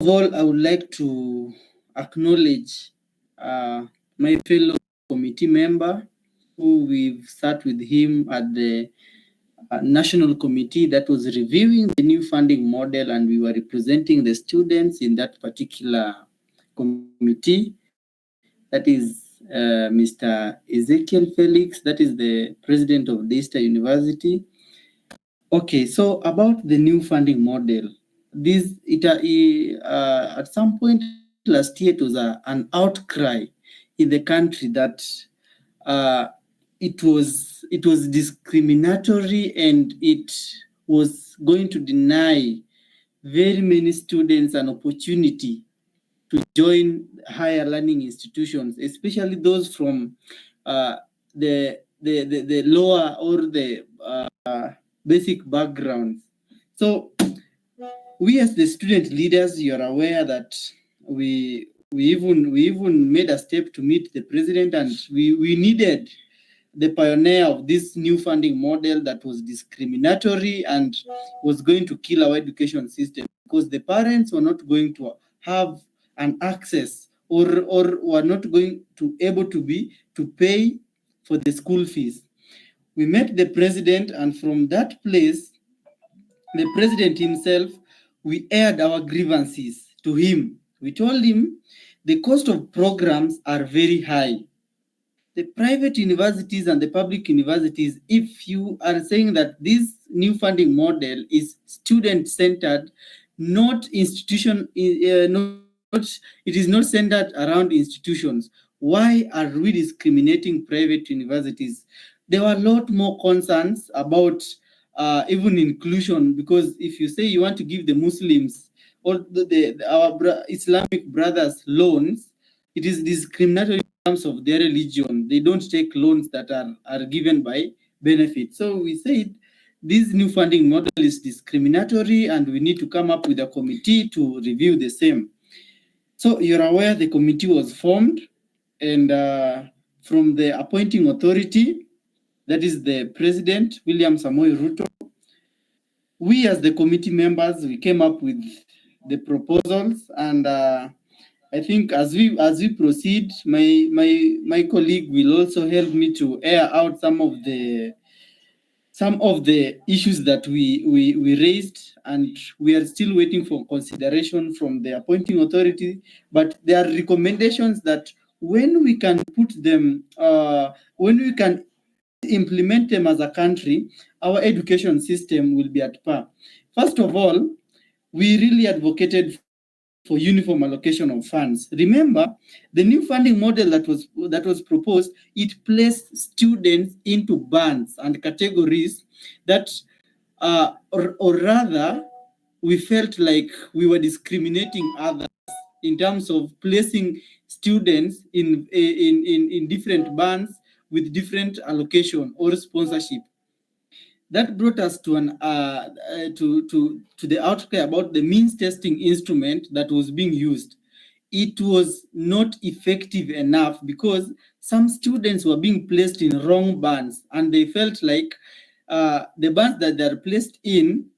all, I would like to acknowledge my fellow committee member who we've sat with him at the national committee that was reviewing the new funding model, and we were representing the students in that particular committee. That is Mr. Ezekiel Felix, that is the president of Daystar University. Okay, so about the new funding model, at some point last year it was an outcry in the country that it was discriminatory, and it was going to deny very many students an opportunity to join higher learning institutions, especially those from the lower or the basic backgrounds. So we as the student leaders, you are aware that we even made a step to meet the president, and we needed the pioneer of this new funding model that was discriminatory and was going to kill our education system, because the parents were not going to have an access or were not going to able to pay for the school fees. We met the president, and from that place, the president himself, we aired our grievances to him. We told him the cost of programs are very high. The private universities and the public universities, if you are saying that this new funding model is student-centered, not institution, it is not centered around institutions, why are we discriminating private universities? There were a lot more concerns about even inclusion, because if you say you want to give the Muslims or our Islamic brothers loans, it is discriminatory in terms of their religion. They don't take loans that are given by benefit. So we said this new funding model is discriminatory, and we need to come up with a committee to review the same. So you're aware the committee was formed, and from the appointing authority, that is the President, William Samoei Ruto, we as the committee members, we came up with the proposals, and I think as we proceed, my colleague will also help me to air out some of the issues that we raised, and we are still waiting for consideration from the appointing authority. But there are recommendations that when we can put them, when we can implement them as a country, our education system will be at par. First of all, we really advocated for uniform allocation of funds. Remember, the new funding model that was proposed, it placed students into bands and categories that, or rather, we felt like we were discriminating others in terms of placing students in different bands with different allocation or sponsorship. That brought us to the outcry about the means testing instrument that was being used. It was not effective enough because some students were being placed in wrong bands, and they felt like the bands that they're placed in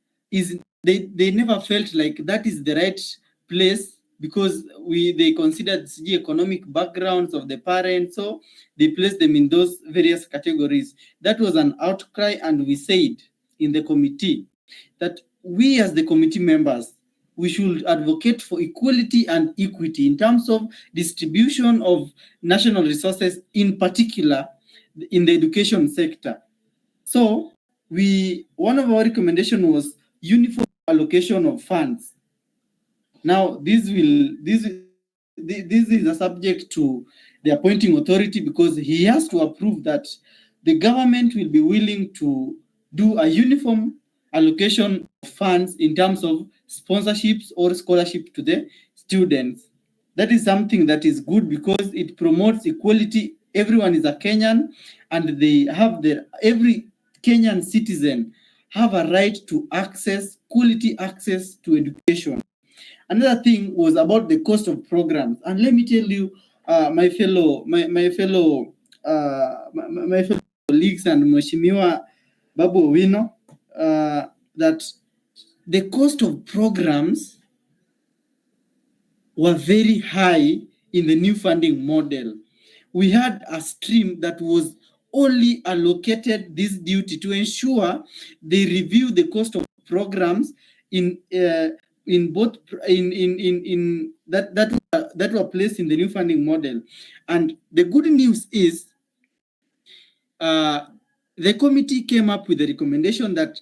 they never felt like that is the right place, because they considered the economic backgrounds of the parents, so they placed them in those various categories. That was an outcry, and we said in the committee that we as the committee members, we should advocate for equality and equity in terms of distribution of national resources, in particular in the education sector. So one of our recommendations was uniform allocation of funds. Now, this is a subject to the appointing authority, because he has to approve that the government will be willing to do a uniform allocation of funds in terms of sponsorships or scholarship to the students. That is something that is good because it promotes equality. Everyone is a Kenyan, and they have every Kenyan citizen have a right to quality access to education. Another thing was about the cost of programs, and let me tell you, my fellow colleagues and Mheshimiwa Babu Owino, that the cost of programs were very high in the new funding model. We had a stream that was only allocated this duty to ensure they review the cost of programs in both in that were placed in the new funding model. And the good news is the committee came up with a recommendation that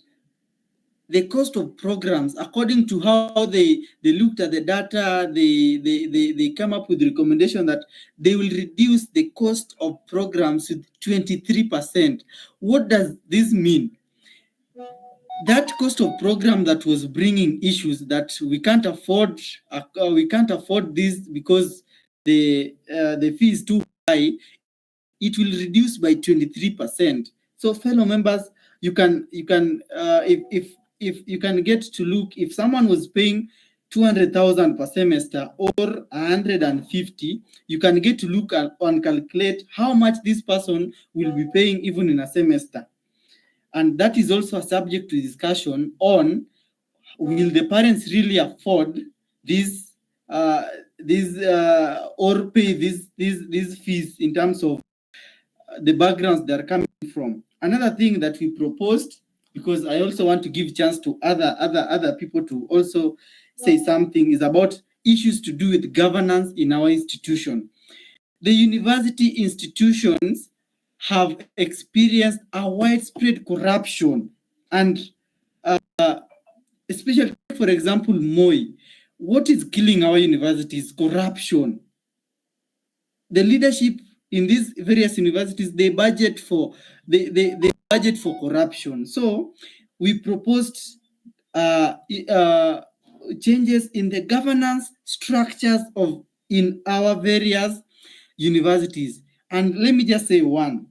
the cost of programs, according to how they looked at the data, they come up with the recommendation that they will reduce the cost of programs with 23%. What does this mean? That cost of program that was bringing issues that we can't afford this because the fee is too high, it will reduce by 23%. So fellow members, you can if you can get to look, if someone was paying 200,000 per semester or 150, you can get to look at and calculate how much this person will be paying even in a semester. And that is also a subject to discussion on, will the parents really afford these or pay these fees in terms of the backgrounds they're coming from. Another thing that we proposed, because I also want to give chance to other people to also say something, is about issues to do with governance in our institution. The university institutions have experienced a widespread corruption, and especially, for example, Moi. What is killing our universities? Corruption. The leadership in these various universities, they budget for corruption. So we proposed changes in the governance structures of in our various universities. And let me just say one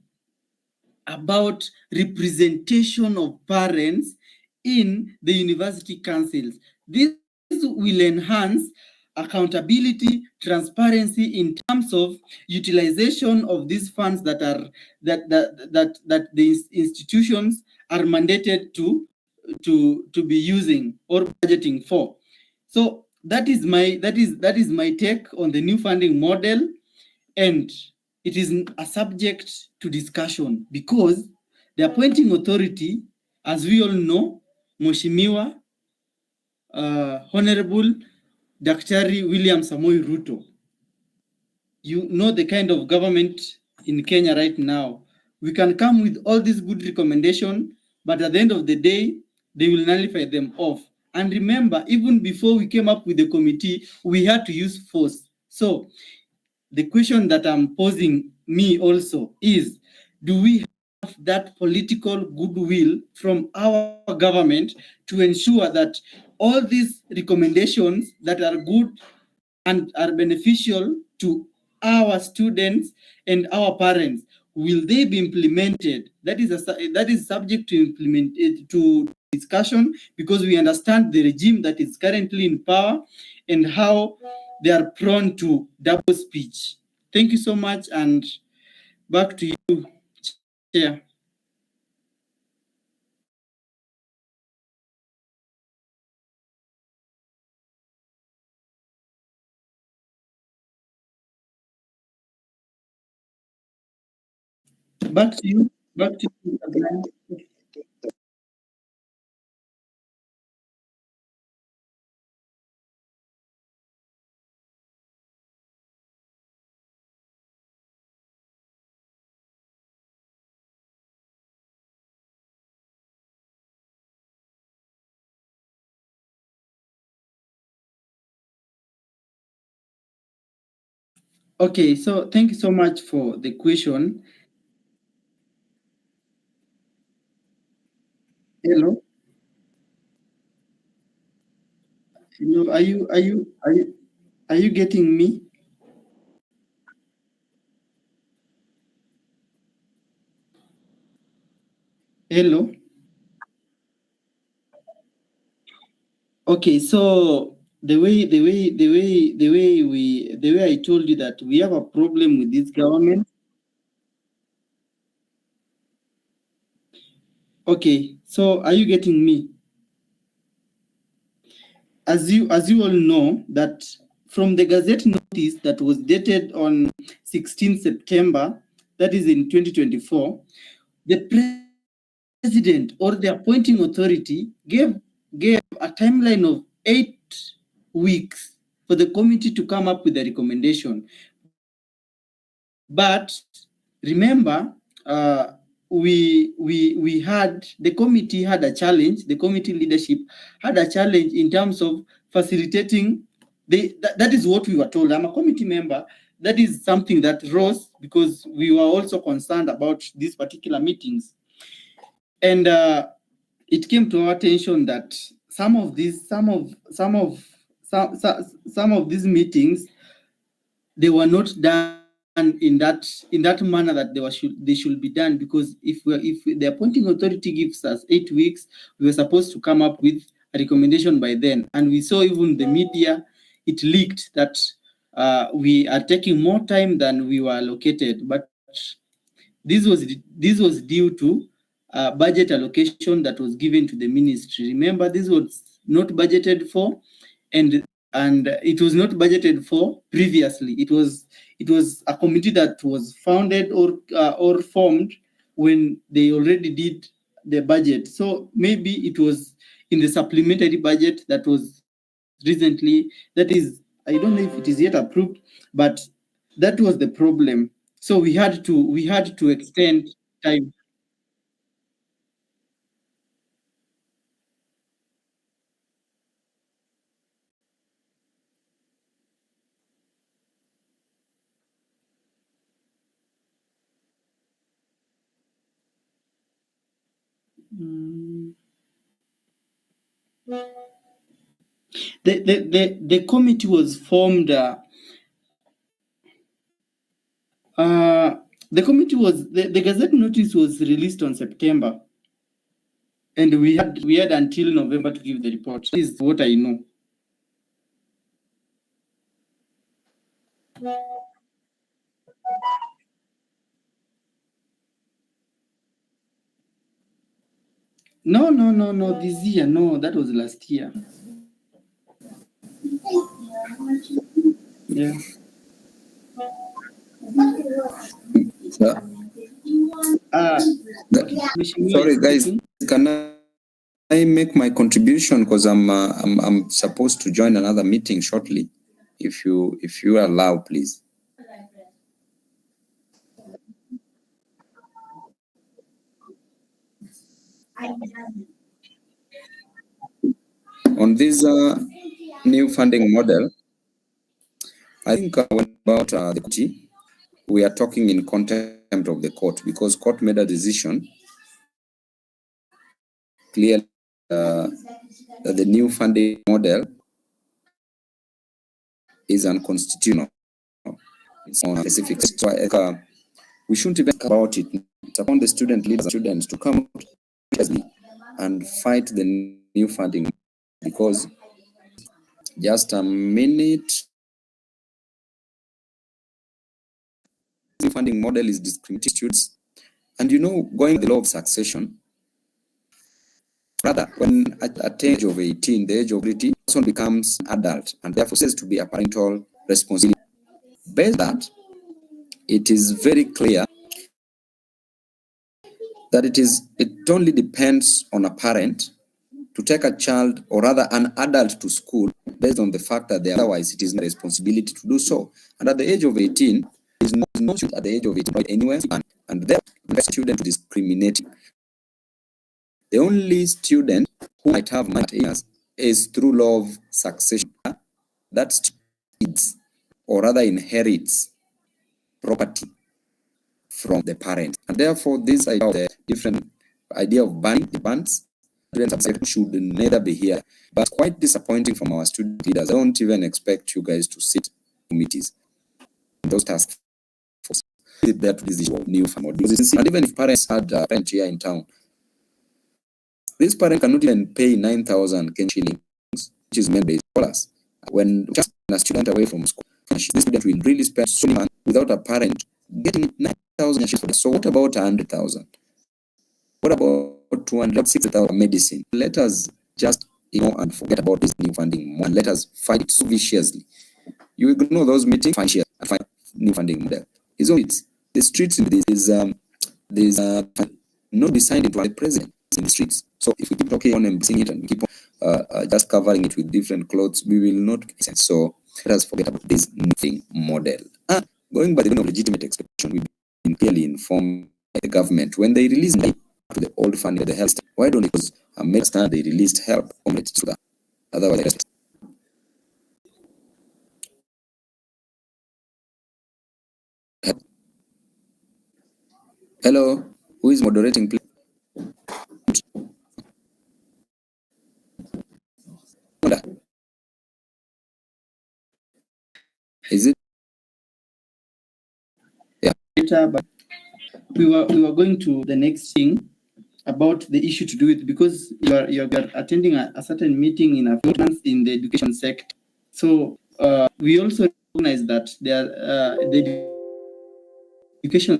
about representation of parents in the university councils. This will enhance accountability, transparency in terms of utilization of these funds that are that the institutions are mandated to be using or budgeting for. So that is my take on the new funding model, and it is a subject to discussion because the appointing authority, as we all know, Mheshimiwa Honorable Daktari William Samoei Ruto. You know the kind of government in Kenya right now. We can come with all these good recommendations, but at the end of the day, they will nullify them off. And remember, even before we came up with the committee, we had to use force. So the question that I'm posing me also is, do we have that political goodwill from our government to ensure that all these recommendations that are good and are beneficial to our students and our parents, will they be implemented? That is subject to to discussion, because we understand the regime that is currently in power and how they are prone to double speech. Thank you so much, and back to you, Chair. Back to you. Back to you again. Okay, so thank you so much for the question. Hello. Hello. Are you getting me? Hello. Okay, so the way I told you that we have a problem with this government. Okay, so are you getting me? As you all know that from the Gazette notice that was dated on 16 September, that is in 2024, the president or the appointing authority gave a timeline of 8 weeks for the committee to come up with a recommendation. But remember, we had, the committee had a challenge, the committee leadership had a challenge in terms of facilitating. That is what we were told. I'm a committee member. That is something that rose because we were also concerned about these particular meetings. And it came to our attention that some of these meetings, they were not done in that manner that they should be done, because if the appointing authority gives us 8 weeks, we were supposed to come up with a recommendation by then. And we saw even the media, it leaked that we are taking more time than we were allocated. But this was due to budget allocation that was given to the ministry. Remember, this was not budgeted for, and it was not budgeted for previously. It was a committee that was founded or formed when they already did the budget. So maybe it was in the supplementary budget that was recently, that is, I don't know if it is yet approved, but that was the problem. So we had to extend time. The committee was formed. The committee was the Gazette notice was released on September, and we had until November to give the report. That is what I know. No. This year, no. That was last year. Yeah. Sorry, guys. Can I make my contribution, because I'm supposed to join another meeting shortly? If you allow, please. On this new funding model, I think about the committee, we are talking in contempt of the court, because court made a decision clearly that the new funding model is unconstitutional. It's on specific. So we shouldn't even talk about it. It's upon the student leaders and students to come out and fight the new funding, because just a minute. The funding model is discriminating students, and going the law of succession. Rather, when at the age of 18, the age of maturity, person becomes an adult and therefore says to be a parental responsibility. Based on that, it is very clear that it only depends on a parent to take a child, or rather an adult, to school based on the fact that otherwise it is my responsibility to do so. And at the age of 18, there is no student at the age of 18 anywhere, and therefore the student discriminating. The only student who might have years is through law of succession. That student, or rather inherits property from the parent. And therefore, this idea of the different idea of banning the bans should neither be here. But quite disappointing from our student leaders. I don't even expect you guys to sit in committees. Those task force that this is new family. And even if parents had a parent here in town, this parent cannot even pay 9,000 shillings, which is meant by dollars. When just a student away from school, this student will really spend so much without a parent getting 9,000 shillings. So what about 100,000? What about 260,000 medicine? Let us just and forget about this new funding and let us fight it so viciously. You ignore those meetings, find shares, and find new funding model. It's only the streets in this there's no design into the president in the streets. So if we keep talking on and seeing it and we keep on just covering it with different clothes, we will not make sense. So let us forget about this thing model. Going by the line of legitimate expectation, we've been clearly informed by the government when they release money to the old funding of the health. Why don't they? Because make stand they released help on it to that. Otherwise, hello, who is moderating, please? Is it? Yeah. But we were going to the next thing about the issue to do with, because you're attending a certain meeting in a few months in the education sector. So we also recognize that the education